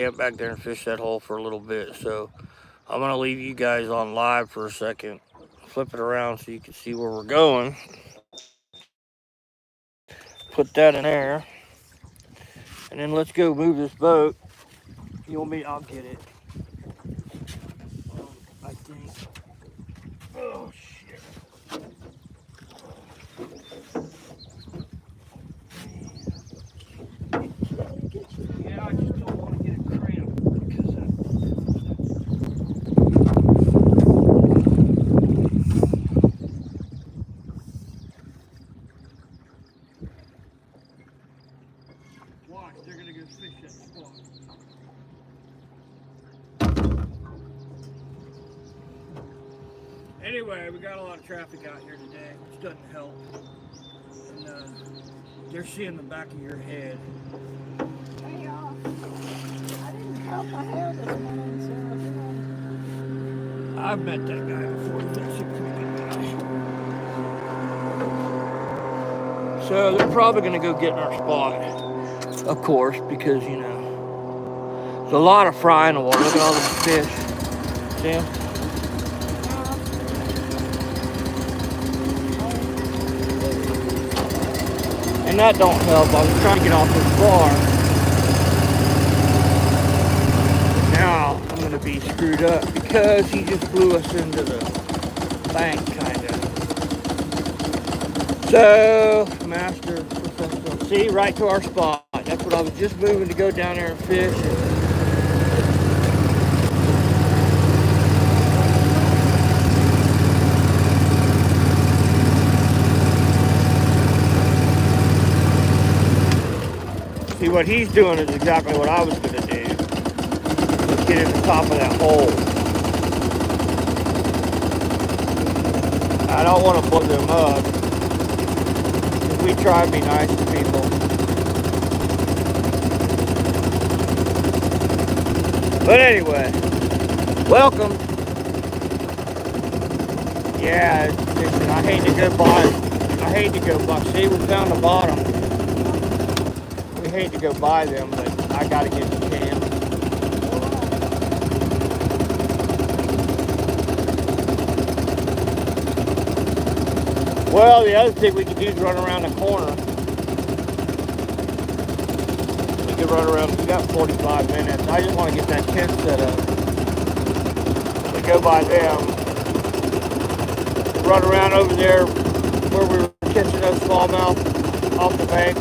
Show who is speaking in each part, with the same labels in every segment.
Speaker 1: back there and fish that hole for a little bit. So I'm gonna leave you guys on live for a second. Flip it around so you can see where we're going. Put that in there, and then let's go move this boat. You want me? I'll get it. I think. Oh shit. Yeah, I just don't want to get a cramp because watch, they're gonna go fish that spot. Anyway, we got a lot of traffic out here today, which doesn't help. And they're seeing the back of your head.
Speaker 2: Hey y'all, I didn't cut my hair this morning, so
Speaker 1: I've met that guy before. He's actually a pretty good guy. So they're probably going to go get in our spot, of course, because, you know, there's a lot of fry in the water. Look at all the fish. See 'em? And that don't help. I was trying to get off this bar. Now I'm going to be screwed up because he just flew us into the bank, kind of. So, master professional. See, right to our spot. That's what I was just moving to go down there and fish. See, what he's doing is exactly what I was going to do. Let's get in the top of that hole. I don't want to blow them up. If we try to be nice to people. But anyway, welcome. Yeah, listen, I hate to go by. See, we found the bottom. We hate to go by them, but I got to get the cam. Well, the other thing we could do is run around the corner. We could run around. We got 45 minutes. I just want to get that tent set up. We go by them. Run around over there where we were catching those smallmouth off the bank.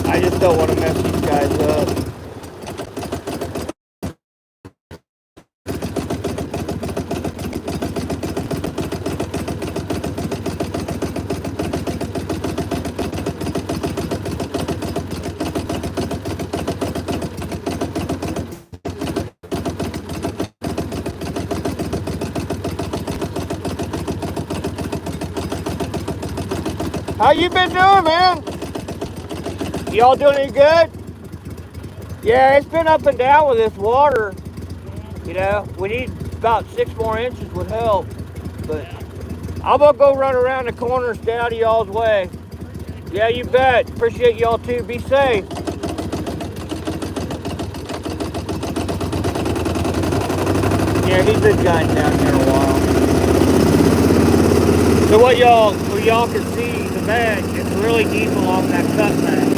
Speaker 1: I just don't want to mess these guys up. How you been doing, man? Y'all doing any good? Yeah, it's been up and down with this water. You know, we need about 6 more inches would help. But I'm gonna go run around the corner and stay out of y'all's way. Yeah, you bet. Appreciate y'all too. Be safe. Yeah, he's been guiding down here a while. So what y'all can see, the bank, it's really deep along that cut bank.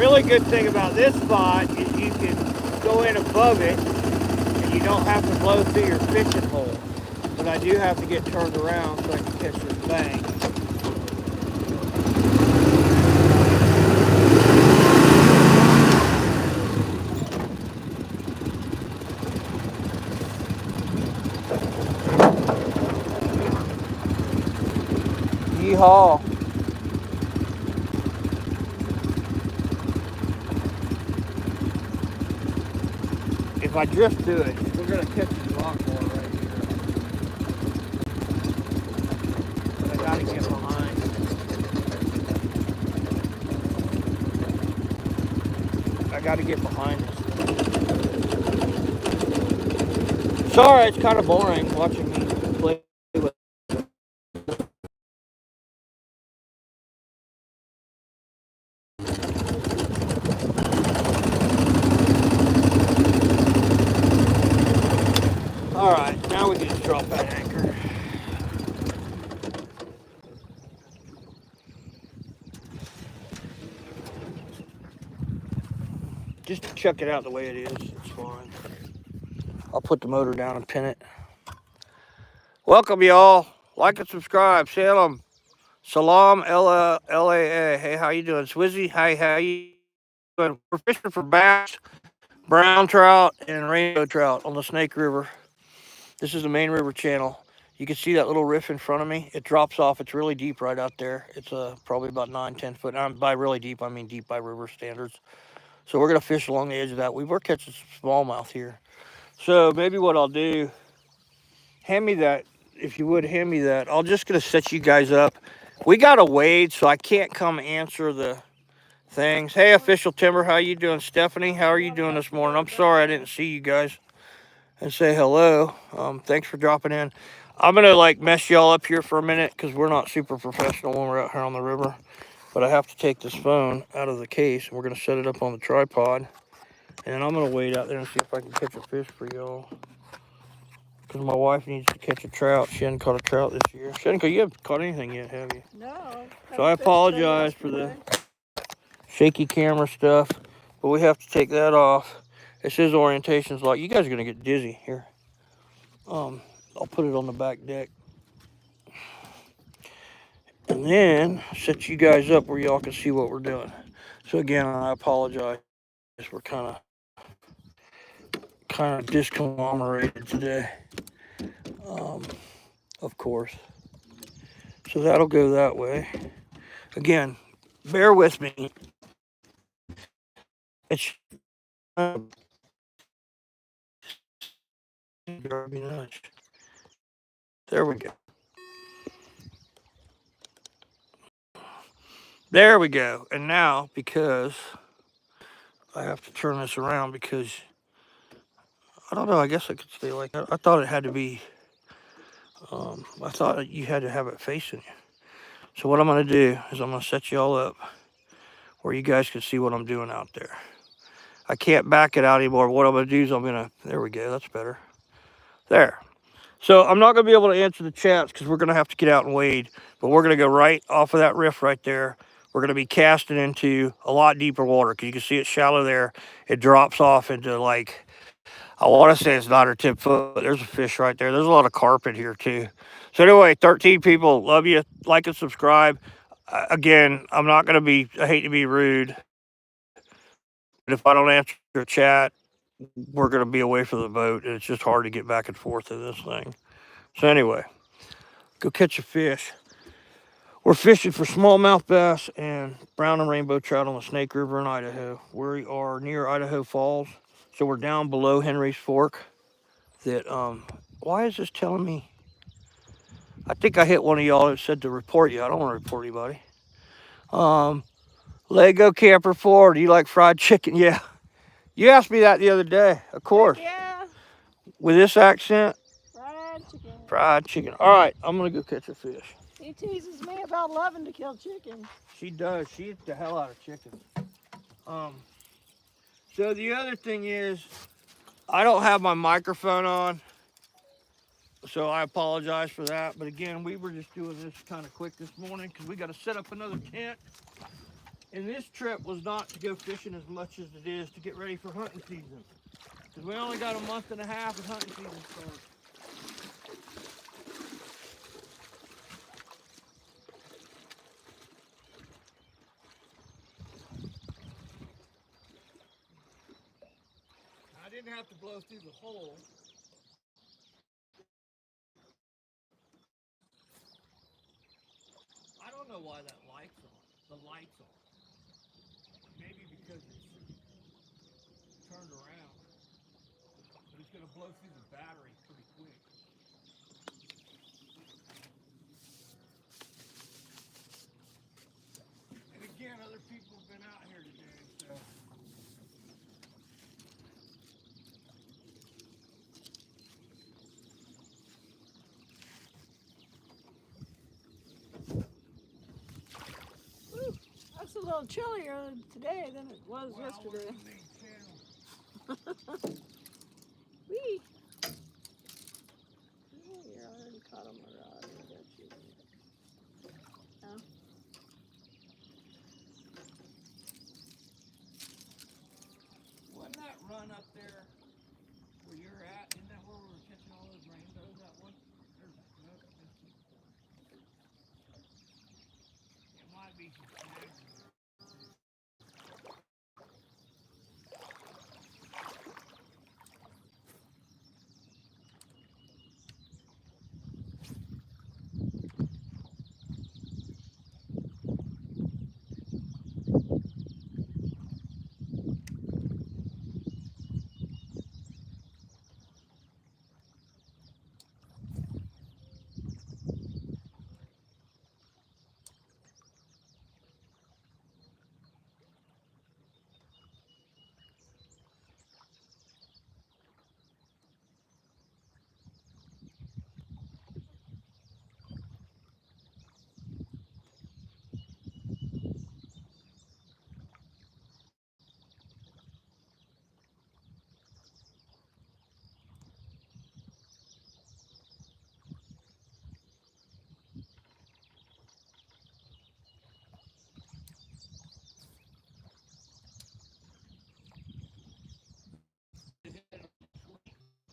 Speaker 1: really good thing about this spot is you can go in above it and you don't have to blow through your fishing hole. But I do have to get turned around so I can catch this bank. Yeehaw. If I drift to it, we're going to catch this rockmore right here. But I got to get behind. I got to get behind this. Sorry, it's kind of boring watching me play with. All right, now we can just drop that anchor. Just check it out the way it is. It's fine. I'll put the motor down and pin it. Welcome, y'all. Like and subscribe. Salem. Salam L-A-A. Hey, how you doing? Swizzy, hi, how you doing? We're fishing for bass, brown trout, and rainbow trout on the Snake River. This is the main river channel. You can see that little riff in front of me. It drops off. It's really deep right out there. It's probably about 9-10 foot. By really deep, I mean deep by river standards. So we're going to fish along the edge of that. We were catching some smallmouth here. So maybe what I'll do, hand me that. If you would, hand me that. I'm just going to set you guys up. We got to wade, so I can't come answer the things. Hey, Official Timber, how you doing? Stephanie, how are you doing this morning? I'm sorry I didn't see you guys and say hello. Thanks for dropping in. I'm going to mess y'all up here for a minute because we're not super professional when we're out here on the river. But I have to take this phone out of the case, and we're going to set it up on the tripod. And I'm going to wade out there and see if I can catch a fish for y'all. Because my wife needs to catch a trout. She hasn't caught a trout this year. Shenko, you haven't caught anything yet, have you?
Speaker 2: No.
Speaker 1: So I apologize for the shaky camera stuff. But we have to take that off. It says orientation's locked. You guys are going to get dizzy here. I'll put it on the back deck. And then set you guys up where y'all can see what we're doing. So again, I apologize. We're kind of disconglomerated today. Of course. So that'll go that way. Again, bear with me. It's there we go. There we go. And now, because I have to turn this around because I don't know, I guess I could stay like that. I thought it had to be, I thought you had to have it facing you. So what I'm going to do is I'm going to set you all up where you guys can see what I'm doing out there. I can't back it out anymore. What I'm going to do is there we go. That's better. There. So I'm not going to be able to answer the chats because we're going to have to get out and wade. But we're going to go right off of that riff right there. We're going to be casting into a lot deeper water because you can see it's shallow there. It drops off into I want to say it's 9 or 10 foot. There's a fish right there. There's a lot of carp in here too. So anyway, 13 people, love you. Like and subscribe. Again, I'm not going to be, I hate to be rude. But if I don't answer your chat, we're going to be away from the boat. And it's just hard to get back and forth in this thing. So anyway, go catch a fish. We're fishing for smallmouth bass and brown and rainbow trout on the Snake River in Idaho. We are near Idaho Falls. So we're down below Henry's Fork. Why is this telling me? I think I hit one of y'all that said to report you. I don't want to report anybody. Lego Camper 4, do you like fried chicken? Yeah. You asked me that the other day, of course.
Speaker 2: Yeah.
Speaker 1: With this accent?
Speaker 2: Fried chicken.
Speaker 1: Fried chicken. All right, I'm going to go catch a fish.
Speaker 2: He teases me about loving to kill chicken.
Speaker 1: She does. She eats the hell out of chicken. So the other thing is, I don't have my microphone on, so I apologize for that. But again, we were just doing this kind of quick this morning because we got to set up another tent. And this trip was not to go fishing as much as it is to get ready for hunting season. Because we only got a month and a half of hunting season starts. I didn't have to blow through the hole. I don't know why that light's on. The light's on. Maybe because it's turned around. But it's going to blow through the battery pretty quick. And again, other people have been out here today, so.
Speaker 2: Woo, that's a little chillier today than it was yesterday. Wee! Oh, you're already caught on my rod. I got you. No.
Speaker 1: Wasn't that run up there where you're at? Isn't that where we were catching all those rainbows? That one? Nope, it might be some snags.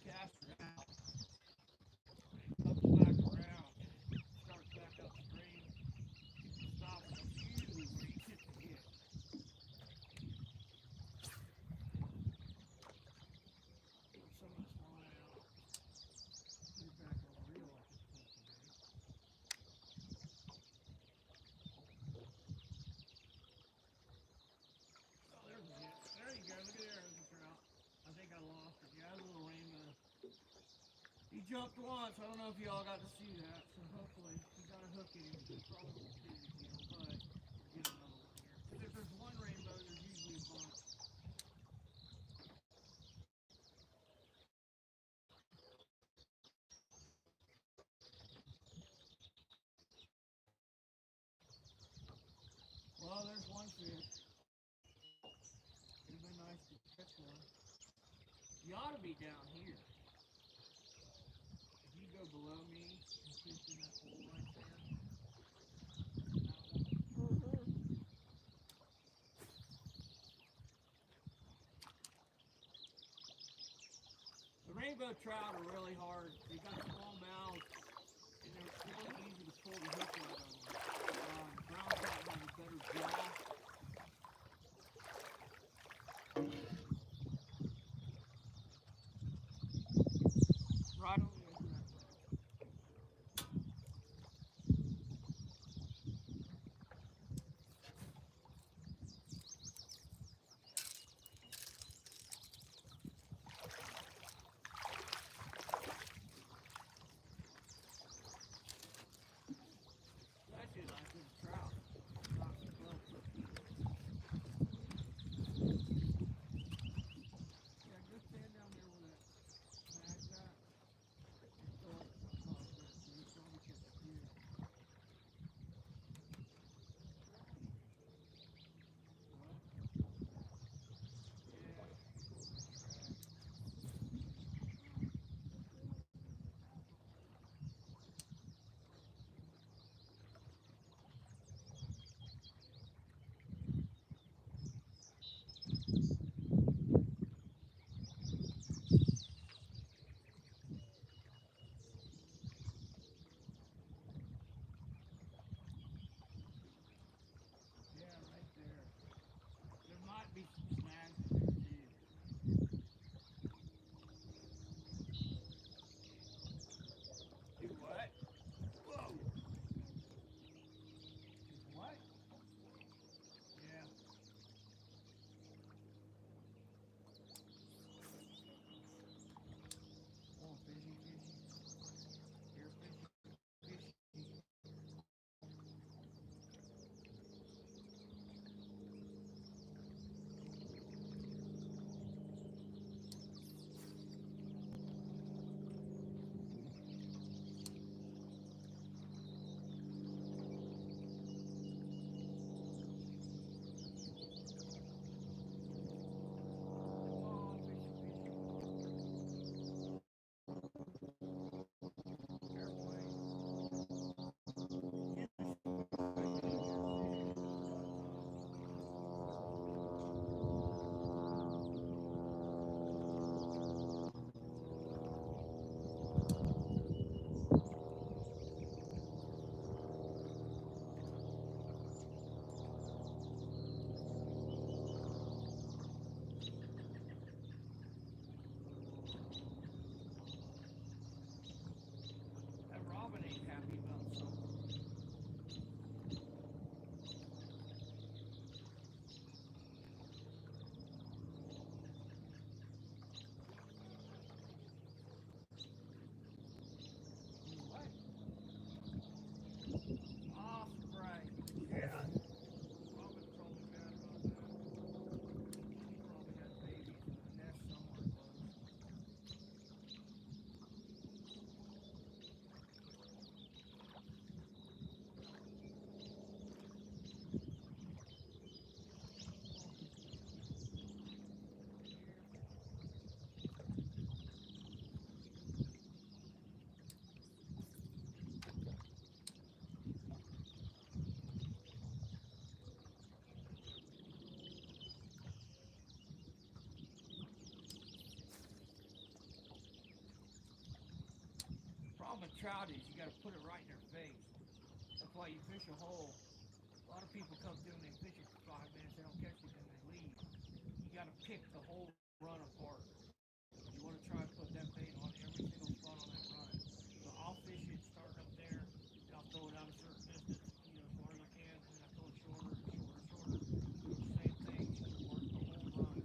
Speaker 1: Cast her out. Comes back around, starts back upstream, stops usually where you hit the hit. Some of this line out, put it back on the reel like it's supposed to be. Oh, there's a hit. There you go. Look at there, there's a trout. I think I lost it. Yeah, a little rainbow. He jumped once. I don't know if y'all got to see that, so hopefully he got a hook in him. Probably won't see it again, but we'll get another one here. Because if there's one rainbow, there's usually a bunch. Well, there's one fish. It'd been nice to catch one. You ought to be down here. If you go below me and fish in that hole right there, the rainbow trout are really hard. They got small mouths, and they're really easy to pull the hook out of them. Brown trout have a better jaw. Right on the edge of that road. Actually, like this trout. Not so close. be snags in there too. Do what? Whoa! Is what? Yeah. Oh, fishy, fishy. Here, fishy, fishy. Oh, fishy, fishy. Airplane. Yeah, there's fish in here too. That robin ain't happy about something. What? Osprey. Yeah. Robin's probably mad about that. He probably has babies in a nest somewhere close. Problem with trout is you got to put it right in their face. That's why you fish a hole. A lot of people come through and they fish it for 5 minutes, they don't catch it, then they leave. You got to pick the whole run apart. You want to try and put that bait on every single spot on that run. So I'll fish it starting up there, and I'll throw it out a certain distance, as far as I can, and then I throw it shorter and shorter, shorter. Do the same thing, work the whole run.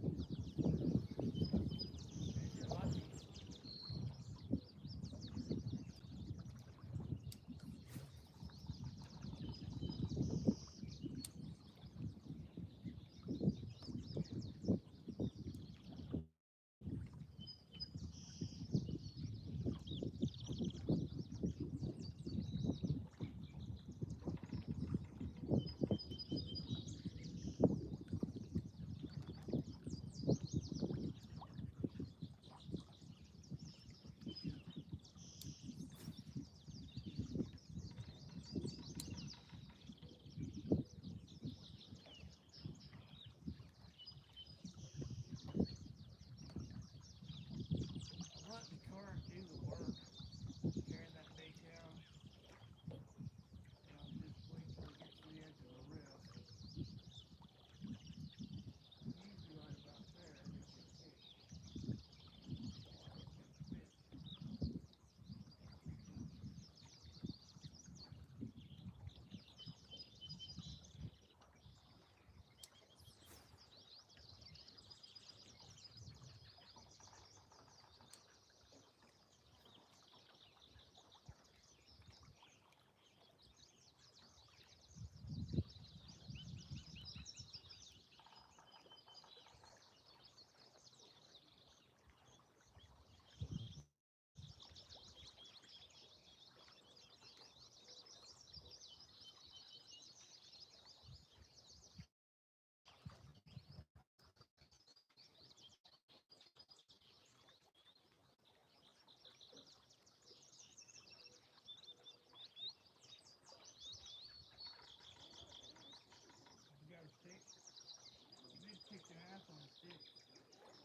Speaker 1: And if you're lucky, let the current do the work, carrying that bait down, and I'll just wait till it gets to the edge of the riff. Usually right about there, they can hit. It's gonna fit. You got a stick? You just kick the ass on the stick. What?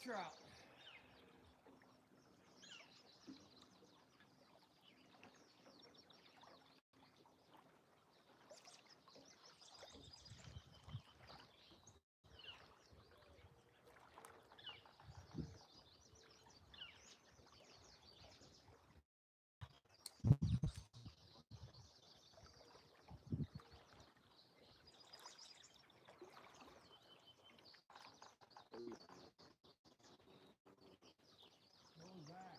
Speaker 1: trout. What was that?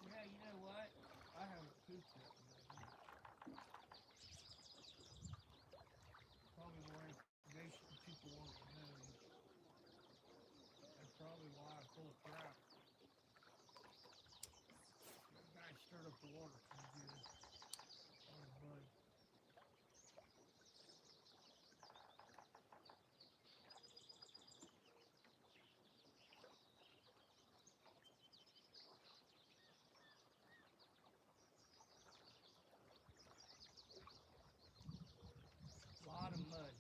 Speaker 1: Yeah, you know what? I haven't cooked yet. Probably more information people want to know. That's probably why I'm full of crap. That guy stirred up the water pretty good. Oh, bud. A lot of mud.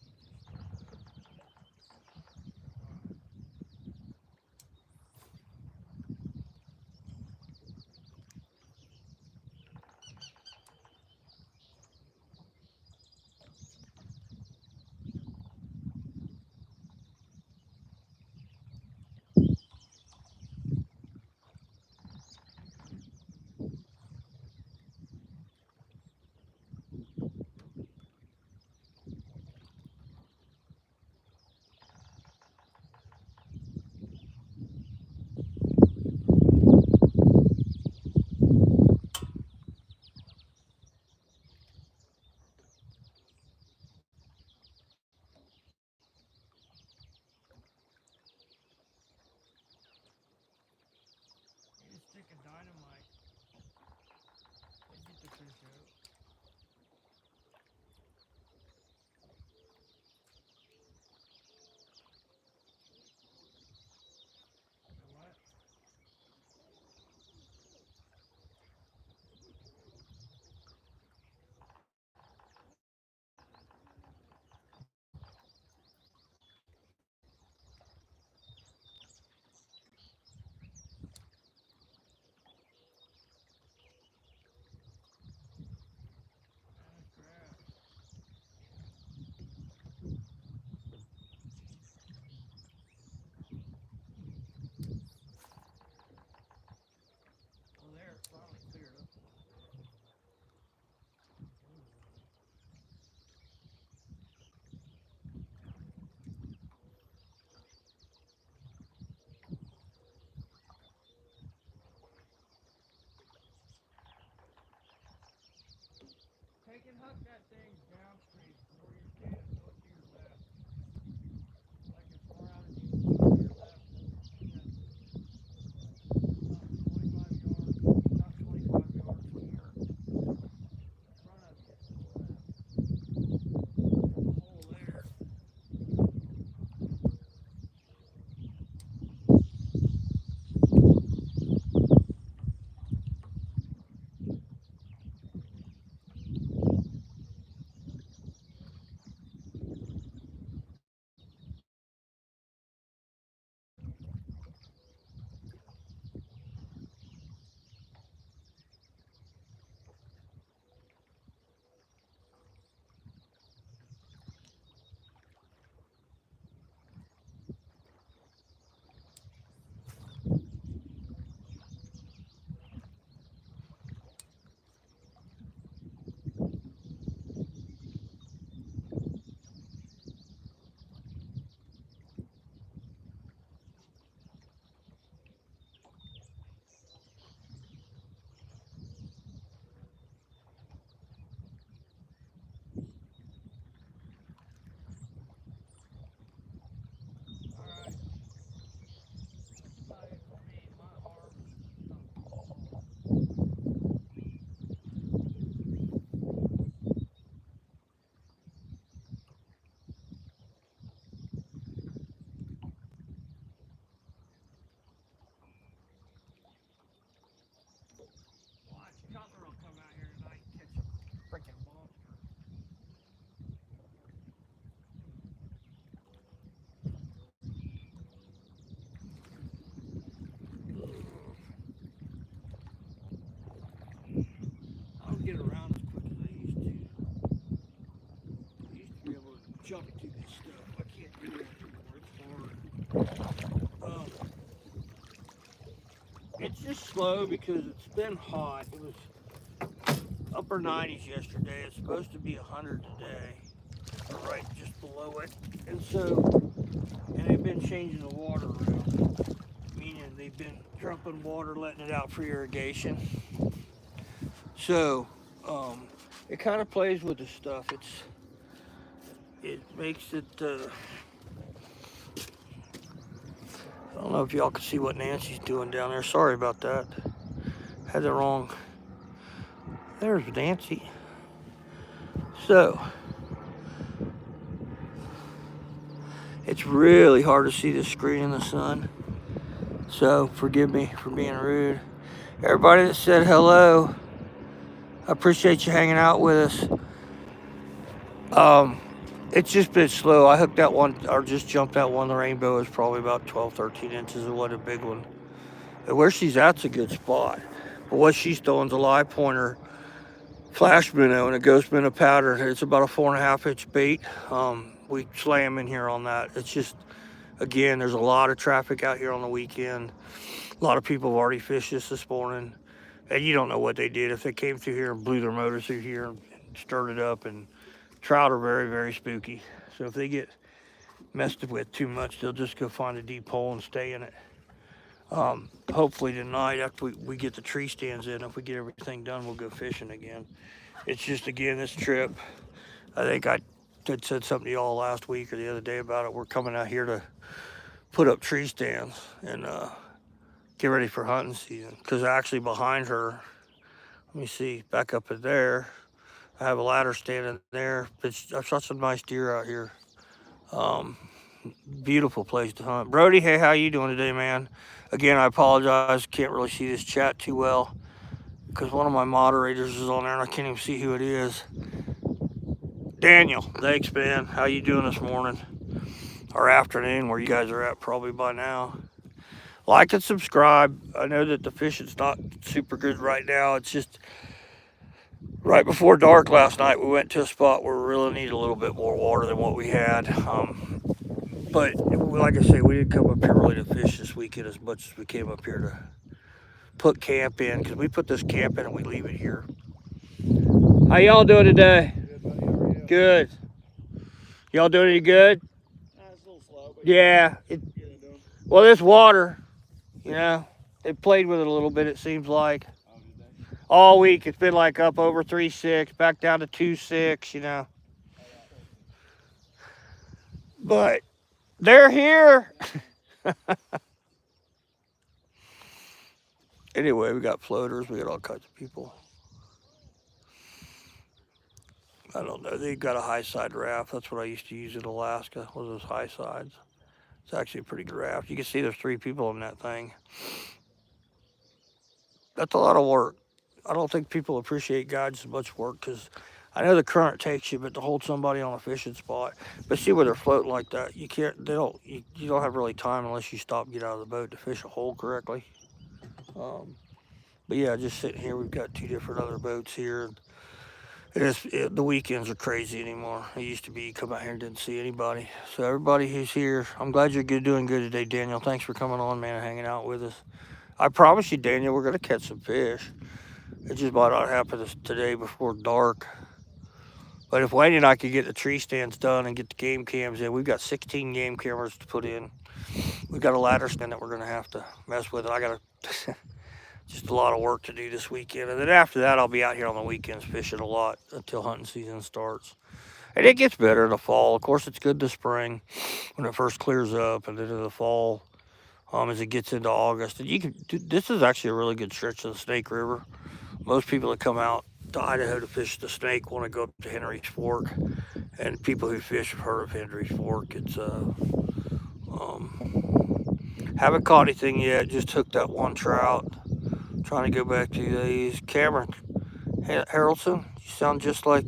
Speaker 1: You just stick a dynamite and get the fish out. And what? That's crap. Well, there, it finally cleared up a little bit. Take and hook that thing downstream. The more you can, go to your left. Like as far out as you can go to your left. About 25 yards, about 25 yards from here. In front of you to the left. There's a hole there. jump to this stuff. I can't do it anymore. It's hard. It's just slow because it's been hot. It was upper 90s yesterday. It's supposed to be 100 today, right just below it. And they've been changing the water around, meaning they've been dumping water, letting it out for irrigation. So it kind of plays with the stuff. It makes it. I don't know if y'all can see what Nancy's doing down there. Sorry about that. Had the wrong. There's Nancy. So it's really hard to see the screen in the sun. So forgive me for being rude. Everybody that said hello, I appreciate you hanging out with us. It's just been slow. I hooked that one, or just jumped that one. The rainbow is probably about 12, 13 inches. It wasn't a big one. And where she's at's a good spot. But what she's throwing is a live pointer, flash minnow, and a ghost minnow powder. It's about a 4.5 inch bait. We slam in here on that. It's just, again, there's a lot of traffic out here on the weekend. A lot of people have already fished this morning. And you don't know what they did. If they came through here and blew their motor through here and stirred it up. And trout are very, very spooky. So if they get messed with too much, they'll just go find a deep hole and stay in it. Hopefully tonight, after we get the tree stands in, if we get everything done, we'll go fishing again. It's just, again, this trip, I think I had said something to y'all last week or the other day about it. We're coming out here to put up tree stands and get ready for hunting season. Because actually behind her, let me see, back up in there, I have a ladder standing there. I've shot some nice deer out here. Beautiful place to hunt. Brody, hey, how you doing today, man? Again, I apologize. Can't really see this chat too well because one of my moderators is on there and I can't even see who it is. Daniel, thanks, man. How you doing this morning or afternoon, where you guys are at probably by now? Like and subscribe. I know that the fishing's not super good right now. It's just right before dark last night, we went to a spot where we really need a little bit more water than what we had. But like I say, we didn't come up here really to fish this weekend as much as we came up here to put camp in, because we put this camp in and we leave it here. How y'all doing today?
Speaker 3: Good, buddy. How are you?
Speaker 1: Good. Y'all doing any good?
Speaker 3: It's a little slow, but
Speaker 1: Yeah. Well, this water, you know, they played with it a little bit, it seems like. All week it's been like up over 3.6, back down to 2.6, you know. But they're here. Anyway, we got floaters, we got all kinds of people. I don't know, they've got a high side raft. That's what I used to use in Alaska, was those high sides. It's actually a pretty good raft. You can see there's 3 people in that thing. That's a lot of work. I don't think people appreciate guides as much work, because I know the current takes you, but to hold somebody on a fishing spot, but see where they're floating like that, you can't, you don't have really time unless you stop and get out of the boat to fish a hole correctly. But yeah, just sitting here, we've got 2 different other boats here. The weekends are crazy anymore. It used to be you come out here and didn't see anybody. So everybody who's here, I'm glad you're doing good today, Daniel. Thanks for coming on, man, and hanging out with us. I promise you, Daniel, we're gonna catch some fish. It just might not happen today before dark. But if Wayne and I could get the tree stands done and get the game cams in, we've got 16 game cameras to put in. We've got a ladder stand that we're gonna have to mess with. I gotta just a lot of work to do this weekend. And then after that, I'll be out here on the weekends fishing a lot until hunting season starts. And it gets better in the fall. Of course, it's good in the spring when it first clears up, and then in the fall as it gets into August. And this is actually a really good stretch of the Snake River. Most people that come out to Idaho to fish the Snake want to go up to Henry's Fork. And people who fish have heard of Henry's Fork. It's haven't caught anything yet. Just hooked that one trout. Trying to go back to these. Cameron Harrelson, you sound just like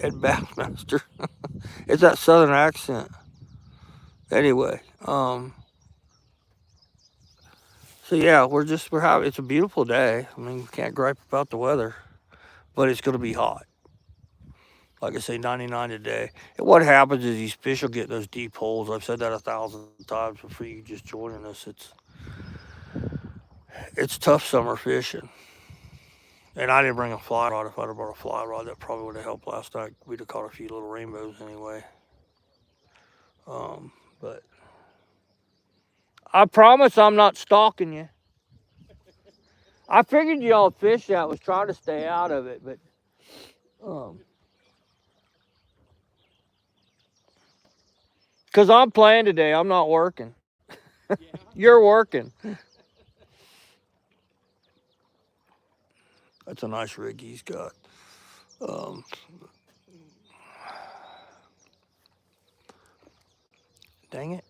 Speaker 1: Ed Bassmaster. It's that southern accent. Anyway, so yeah, it's a beautiful day. I mean, we can't gripe about the weather, but it's going to be hot. Like I say, 99 a day. And what happens is these fish will get in those deep holes. I've said that 1,000 times before you just joining us. It's tough summer fishing. And I didn't bring a fly rod. If I'd have brought a fly rod, that probably would have helped last night. We'd have caught a few little rainbows anyway. But I promise I'm not stalking you. I figured y'all fish that. Was trying to stay out of it, but because I'm playing today, I'm not working. You're working. That's a nice rig he's got. Dang it.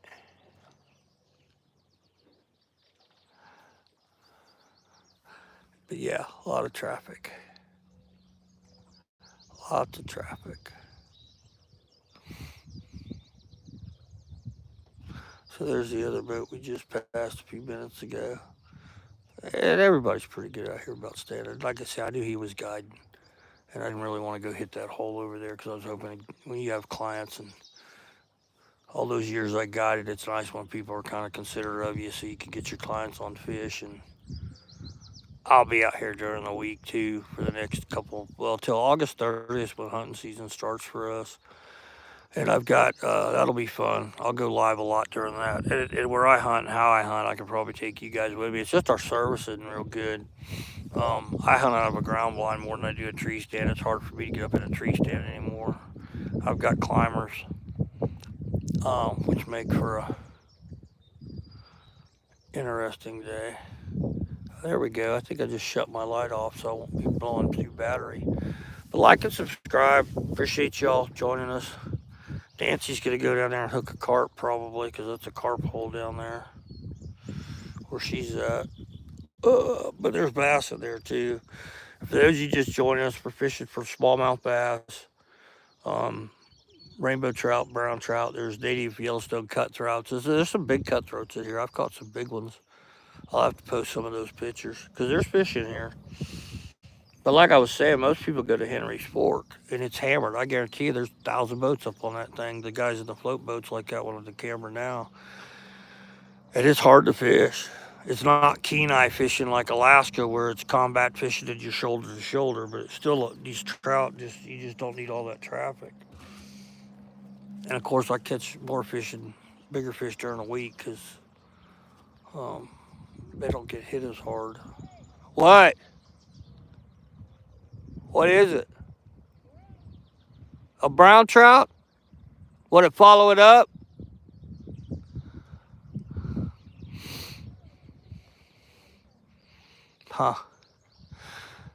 Speaker 1: But yeah, a lot of traffic. Lots of traffic. So there's the other boat we just passed a few minutes ago. And everybody's pretty good out here about standard. Like I said, I knew he was guiding. And I didn't really want to go hit that hole over there because I was hoping when you have clients and all those years I guided, it's nice when people are kind of considerate of you so you can get your clients on fish. And I'll be out here during the week too for the next couple, well, till August 30th when hunting season starts for us. And I've got, that'll be fun. I'll go live a lot during that. And where I hunt and how I hunt, I can probably take you guys with me. It's just our service isn't real good. I hunt out of a ground blind more than I do a tree stand. It's hard for me to get up in a tree stand anymore. I've got climbers, which make for a interesting day. There we go. I think I just shut my light off so I won't be blowing through battery. But like and subscribe. Appreciate y'all joining us. Nancy's going to go down there and hook a carp probably because that's a carp hole down there where she's at. But there's bass in there too. For those of you just joining us, we're fishing for smallmouth bass, rainbow trout, brown trout. There's native Yellowstone cutthroats. There's some big cutthroats in here. I've caught some big ones. I'll have to post some of those pictures because there's fish in here. But like I was saying, most people go to Henry's Fork and it's hammered. I guarantee you there's 1,000 boats up on that thing. The guys in the float boats like that one with the camera now. And it's hard to fish. It's not Kenai fishing like Alaska where it's combat fishing at your shoulder to shoulder, but it's still these trout, you just don't need all that traffic. And of course I catch more fish and bigger fish during the week because they don't get hit as hard. What? What is it? A brown trout? Would it follow it up? Huh.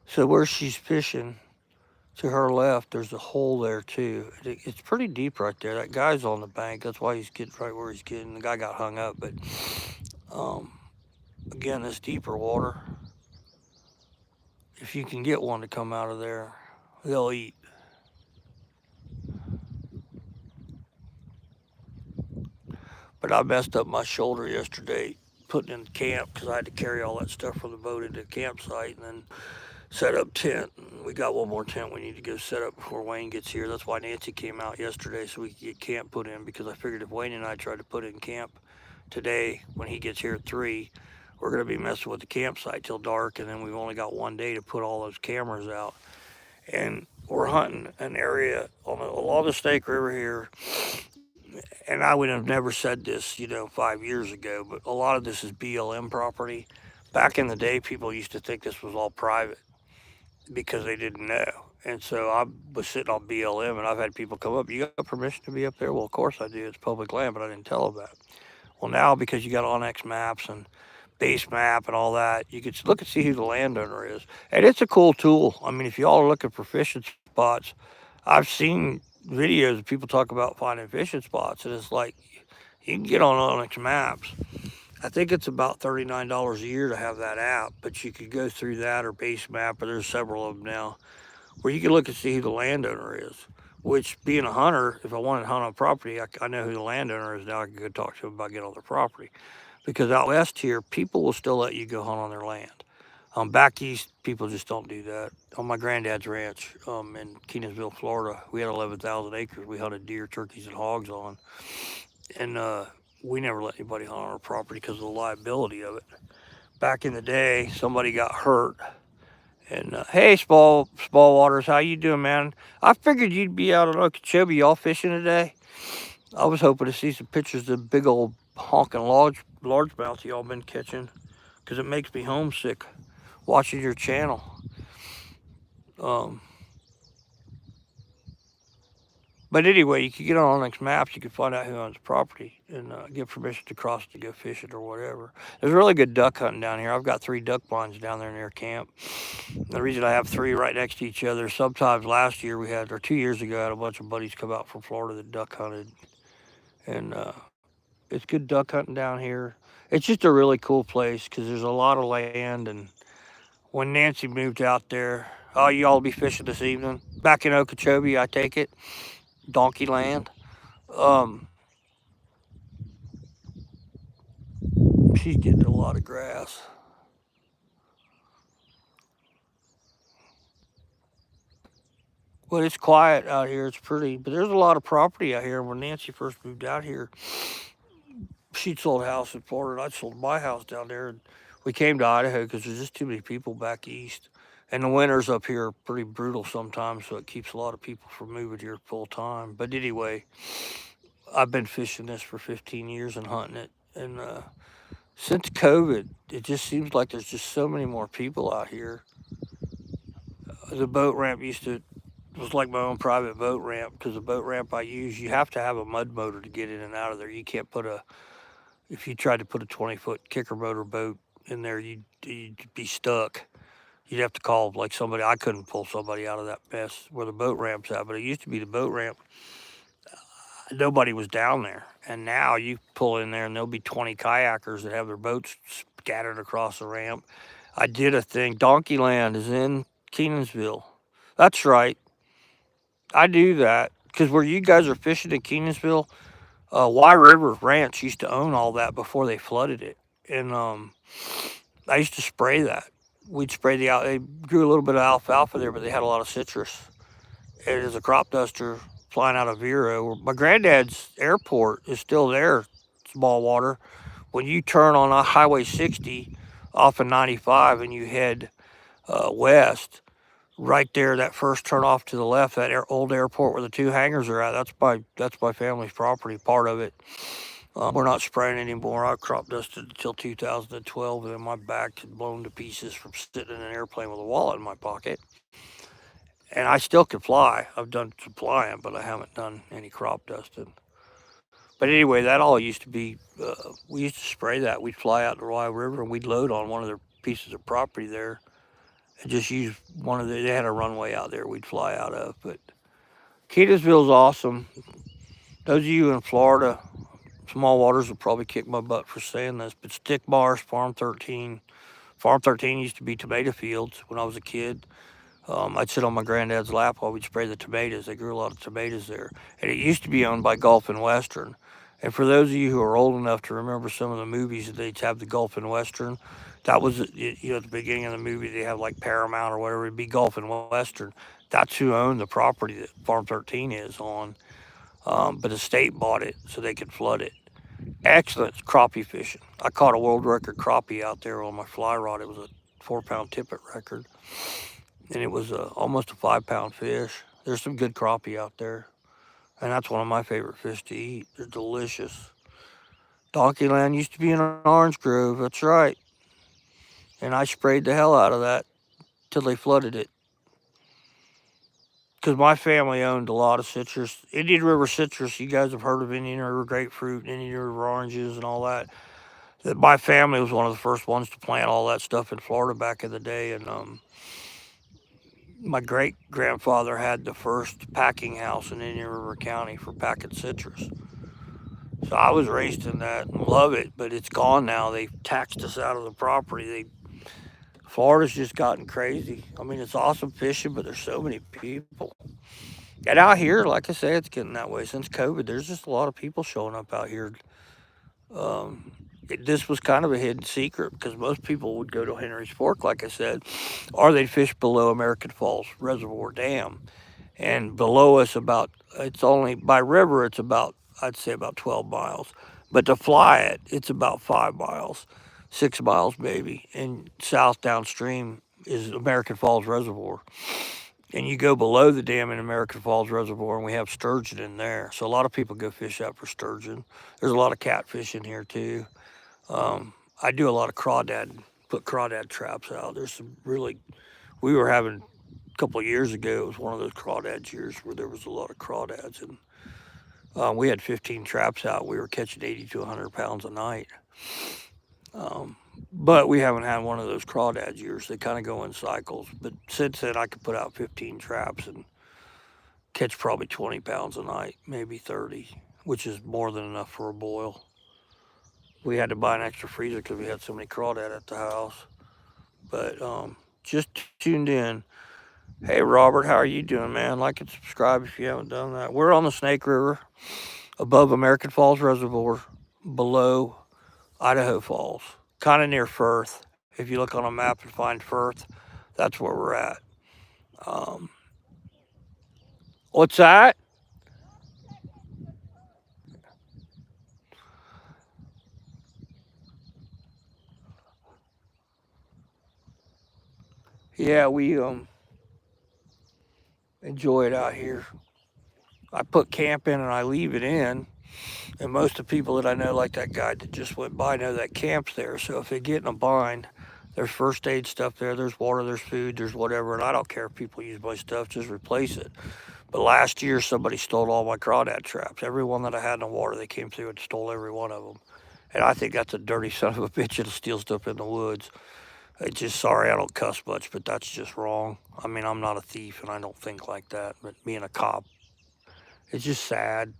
Speaker 1: So where she's fishing, to her left, there's a hole there too. It's pretty deep right there. That guy's on the bank. That's why he's getting right where he's getting. The guy got hung up. But again, this deeper water, if you can get one to come out of there, they'll eat. But I messed up my shoulder yesterday putting in camp because I had to carry all that stuff from the boat into the campsite and then set up tent. We got one more tent we need to go set up before Wayne gets here. That's why Nancy came out yesterday so we could get camp put in because I figured if Wayne and I tried to put in camp today when he gets here at 3, we're going to be messing with the campsite till dark, and then we've only got one day to put all those cameras out. And we're hunting an area along the Snake River here, and I would have never said this, 5 years ago, but a lot of this is BLM property. Back in the day, people used to think this was all private because they didn't know. And so I was sitting on BLM, and I've had people come up, you got permission to be up there? Well, of course I do. It's public land, but I didn't tell them that. Well, now because you got Onyx maps and base map and all that, you could look and see who the landowner is. And it's a cool tool. I mean, if y'all are looking for fishing spots, I've seen videos of people talk about finding fishing spots, and it's like you can get on Onyx maps. I think it's about $39 a year to have that app, but you could go through that or base map, or there's several of them now, where you can look and see who the landowner is. Which, being a hunter, if I wanted to hunt on property, I know who the landowner is now. I can go talk to them about getting on their property. Because out west here, people will still let you go hunt on their land. Back east, people just don't do that. On my granddad's ranch in Kenansville, Florida, we had 11,000 acres. We hunted deer, turkeys, and hogs on, and we never let anybody hunt on our property because of the liability of it. Back in the day, somebody got hurt. And hey, Small Waters, how you doing, man? I figured you'd be out on Okeechobee, y'all fishing today. I was hoping to see some pictures of the big old honking largemouth y'all been catching, because it makes me homesick watching your channel. Um, but anyway, you can get on Onyx Maps. You can find out who owns the property and get permission to cross to go fishing or whatever. There's really good duck hunting down here. I've got 3 duck blinds down there near camp. The reason I have 3 right next to each other, sometimes last year we had, or 2 years ago, I had a bunch of buddies come out from Florida that duck hunted. And it's good duck hunting down here. It's just a really cool place because there's a lot of land. And when Nancy moved out there, oh, you all be fishing this evening? Back in Okeechobee, I take it. Donkey Land. Um, she's getting a lot of grass. Well, it's quiet out here. It's pretty, but there's a lot of property out here. When Nancy first moved out here, she'd sold a house in Florida, and I'd sold my house down there. And we came to Idaho because there's just too many people back east. And the winters up here are pretty brutal sometimes, so it keeps a lot of people from moving here full time. But anyway, I've been fishing this for 15 years and hunting it. And since COVID, it just seems like there's just so many more people out here. The boat ramp was like my own private boat ramp because the boat ramp I use, you have to have a mud motor to get in and out of there. You can't if you tried to put a 20-foot kicker motor boat in there, you'd be stuck. You'd have to call like somebody. I couldn't pull somebody out of that mess where the boat ramp's at, but it used to be the boat ramp. Nobody was down there. And now you pull in there and there'll be 20 kayakers that have their boats scattered across the ramp. I did a thing. Donkey Land is in Kenansville. That's right. I do that because where you guys are fishing in Kenansville, Y River Ranch used to own all that before they flooded it. And I used to spray that. We'd spray they grew a little bit of alfalfa there, but they had a lot of citrus. And as a crop duster flying out of Vero, my granddad's airport is still there, Small Water. When you turn on Highway 60 off of 95 and you head west, right there, that first turn off to the left, that old airport where the 2 hangars are at, that's my family's property, part of it. We're not spraying anymore. I crop dusted until 2012, and then my back had blown to pieces from sitting in an airplane with a wallet in my pocket. And I still can fly. I've done some flying, but I haven't done any crop dusting. But anyway, that all used to be, we used to spray that. We'd fly out to the Roy River and we'd load on one of their pieces of property there and just use they had a runway out there we'd fly out of. But Kenansville's awesome. Those of you in Florida, Small Waters will probably kick my butt for saying this, but Stick Marsh, Farm 13. Farm 13 used to be tomato fields when I was a kid. I'd sit on my granddad's lap while we'd spray the tomatoes. They grew a lot of tomatoes there. And it used to be owned by Gulf and Western. And for those of you who are old enough to remember some of the movies that they'd have the Gulf and Western, that was, at the beginning of the movie, they have like Paramount or whatever, it'd be Gulf and Western. That's who owned the property that Farm 13 is on. But the state bought it so they could flood it. Excellent crappie fishing. I caught a world record crappie out there on my fly rod. It was a 4-pound tippet record. And it was almost a 5-pound fish. There's some good crappie out there. And that's one of my favorite fish to eat. They're delicious. Donkey Land used to be in an orange grove. That's right. And I sprayed the hell out of that till they flooded it. Because my family owned a lot of citrus. Indian River citrus, you guys have heard of Indian River grapefruit and Indian River oranges and all that. My family was one of the first ones to plant all that stuff in Florida back in the day. And my great-grandfather had the first packing house in Indian River County for packing citrus. So I was raised in that and love it, but it's gone now. They've taxed us out of the property. Florida's just gotten crazy. I mean, it's awesome fishing, but there's so many people. And out here, like I say, it's getting that way. Since COVID, there's just a lot of people showing up out here. this was kind of a hidden secret because most people would go to Henry's Fork, like I said, or they'd fish below American Falls Reservoir Dam. And below us, it's only by river, it's about, I'd say about 12 miles. But to fly it, it's about 5 miles, 6 miles maybe. And south downstream is American Falls Reservoir. And you go below the dam in American Falls Reservoir, and we have sturgeon in there. So a lot of people go fish out for sturgeon. There's a lot of catfish in here too. I do a lot of crawdad, put crawdad traps out. There's some really, we were having a couple of years ago, it was one of those crawdad years where there was a lot of crawdads. And we had 15 traps out. We were catching 80 to 100 pounds a night. Um, but we haven't had one of those crawdad years. They kind of go in cycles. But since then, I could put out 15 traps and catch probably 20 pounds a night, maybe 30, which is more than enough for a boil. We had to buy an extra freezer because we had so many crawdad at the house. But just tuned in. Hey, Robert, how are you doing, man? Like and subscribe if you haven't done that. We're on the Snake River above American Falls Reservoir, below Idaho Falls, kind of near Firth. If you look on a map and find Firth, that's where we're at. Um, what's that? Yeah, we enjoy it out here. I put camp in and I leave it in. And most of the people that I know, like that guy that just went by, know that camp's there. So if they get in a bind, there's first aid stuff there, there's water, there's food, there's whatever. And I don't care if people use my stuff, just replace it. But last year, somebody stole all my crawdad traps. Every one that I had in the water, they came through and stole every one of them. And I think that's a dirty son of a bitch that'll steal stuff in the woods. It's just, sorry, I don't cuss much, but that's just wrong. I mean, I'm not a thief and I don't think like that. But being a cop, it's just sad.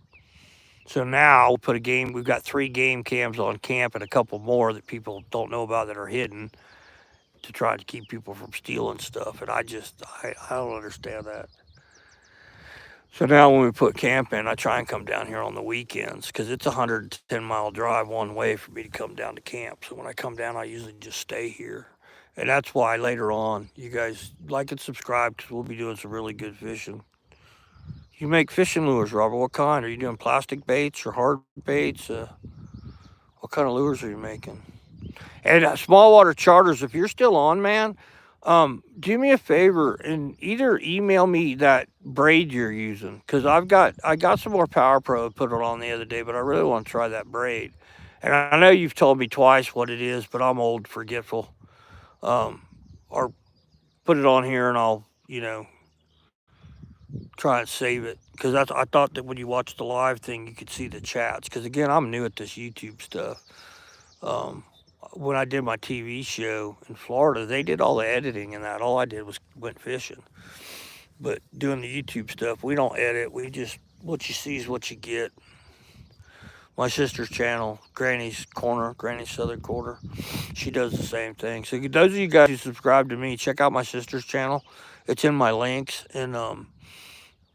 Speaker 1: So now we've got 3 game cams on camp and a couple more that people don't know about that are hidden to try to keep people from stealing stuff. And I don't understand that. So now when we put camp in, I try and come down here on the weekends because it's a 110-mile drive one way for me to come down to camp. So when I come down, I usually just stay here. And that's why later on, you guys like and subscribe because we'll be doing some really good fishing. You make fishing lures, Robert. What kind? Are you doing plastic baits or hard baits? What kind of lures are you making? And small water charters, if you're still on, man, do me a favor and either email me that braid you're using because I got some more Power Pro. Put it on the other day, but I really want to try that braid. And I know you've told me twice what it is, but I'm old, forgetful. Or put it on here and I'll try and save it because I thought that when you watch the live thing you could see the chats because again I'm new at this YouTube stuff. When I did my TV show in Florida, they did all the editing and that. All I did was went fishing. But doing the YouTube stuff, we don't edit. We just, what you see is what you get. My sister's channel, Granny's Corner, Granny's Southern Quarter, she does the same thing. So those of you guys who subscribe to me, check out my sister's channel. It's in my links. And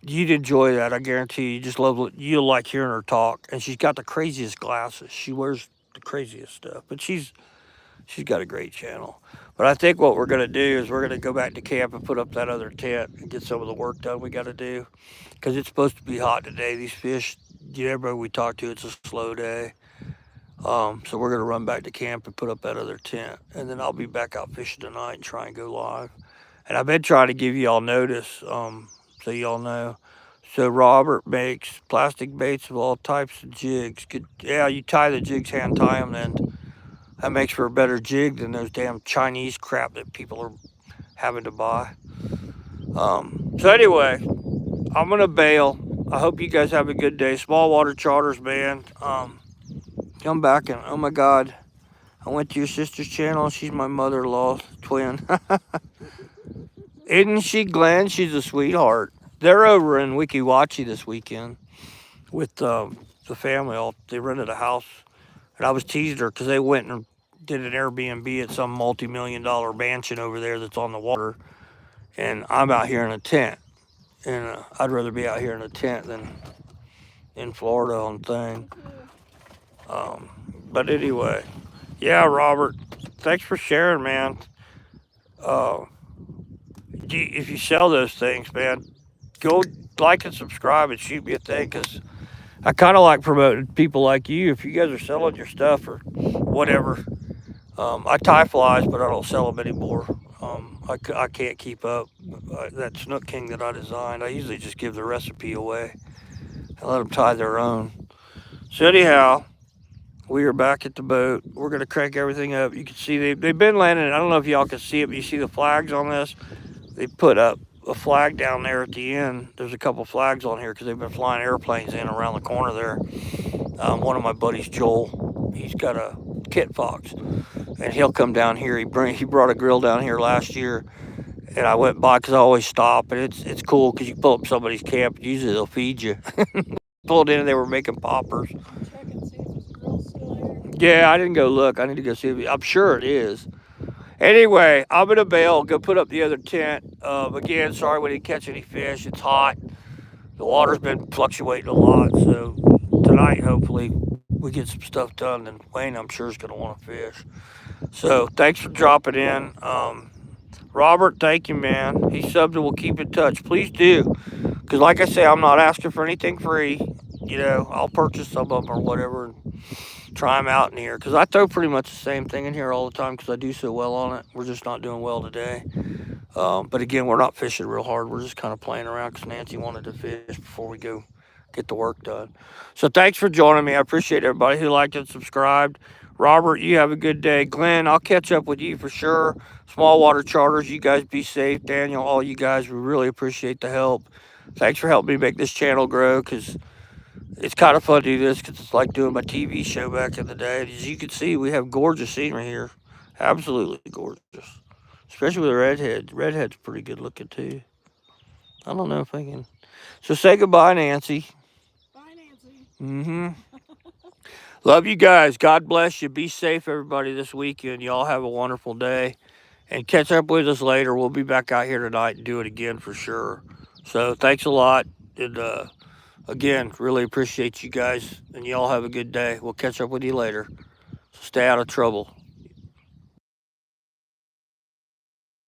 Speaker 1: you'd enjoy that. I guarantee you. Just you'll like hearing her talk. And she's got the craziest glasses. She wears the craziest stuff. But she's got a great channel. But I think what we're going to do is we're going to go back to camp and put up that other tent and get some of the work done we got to do. Because it's supposed to be hot today. These fish, everybody we talk to, it's a slow day. So we're going to run back to camp and put up that other tent. And then I'll be back out fishing tonight and try and go live. And I've been trying to give y'all notice so y'all know. So Robert makes plastic baits of all types of jigs. Yeah, you tie the jigs, hand tie them, then that makes for a better jig than those damn Chinese crap that people are having to buy. So anyway, I'm going to bail. I hope you guys have a good day. Small water charters, man. Come back and, oh my God, I went to your sister's channel. She's my mother-in-law twin. Isn't she, Glenn? She's a sweetheart. They're over in Weeki Wachee this weekend with the family. They rented a house. And I was teasing her because they went and did an Airbnb at some multi-million-dollar mansion over there that's on the water. And I'm out here in a tent. And I'd rather be out here in a tent than in Florida on thing. But anyway, yeah, Robert, thanks for sharing, man. Uh, if you sell those things, man, go like and subscribe and shoot me a thing because I kind of like promoting people like you. If you guys are selling your stuff or whatever, I tie flies, but I don't sell them anymore. I can't keep up. That Snook King that I designed, I usually just give the recipe away and let them tie their own. So anyhow, we are back at the boat. We're going to crank everything up. You can see they've been landing. I don't know if y'all can see it, but you see the flags on this? They put up a flag down there at the end. There's a couple flags on here because they've been flying airplanes in around the corner there. One of my buddies, Joel, he's got a Kit Fox, and he'll come down here. He brought a grill down here last year, and I went by because I always stop, and it's cool because you pull up somebody's camp. Usually they'll feed you. Pulled in and they were making poppers.
Speaker 2: Check and see if his grill's still there.
Speaker 1: Yeah, I didn't go look. I need to go see if I'm sure it is. Anyway, I'm gonna bail. Go put up the other tent. Again, sorry we didn't catch any fish. It's hot. The water's been fluctuating a lot, so tonight hopefully we get some stuff done. And Wayne, I'm sure, is gonna want to fish. So thanks for dropping in. Robert, thank you, man. He subbed and we'll keep in touch. Please do, because like I say, I'm not asking for anything free. You know, I'll purchase some of them or whatever and try them out in here because I throw pretty much the same thing in here all the time because I do so well on it. We're just not doing well today. But again, we're not fishing real hard. We're just kind of playing around because Nancy wanted to fish before we go get the work done. So thanks for joining me. I appreciate everybody who liked and subscribed. Robert, you have a good day. Glenn, I'll catch up with you for sure. Small water charters, you guys be safe. Daniel, all you guys, we really appreciate the help. Thanks for helping me make this channel grow because it's kind of fun to do this because it's like doing my TV show back in the day. As you can see, we have gorgeous scenery here. Absolutely gorgeous. Especially with the redhead. Redhead's pretty good looking too. I don't know if I can. So say goodbye, Nancy.
Speaker 2: Bye, Nancy.
Speaker 1: Mm-hmm. Love you guys. God bless you. Be safe, everybody, this weekend. Y'all have a wonderful day. And catch up with us later. We'll be back out here tonight and do it again for sure. So thanks a lot. And again, really appreciate you guys. And y'all have a good day. We'll catch up with you later. So stay out of trouble.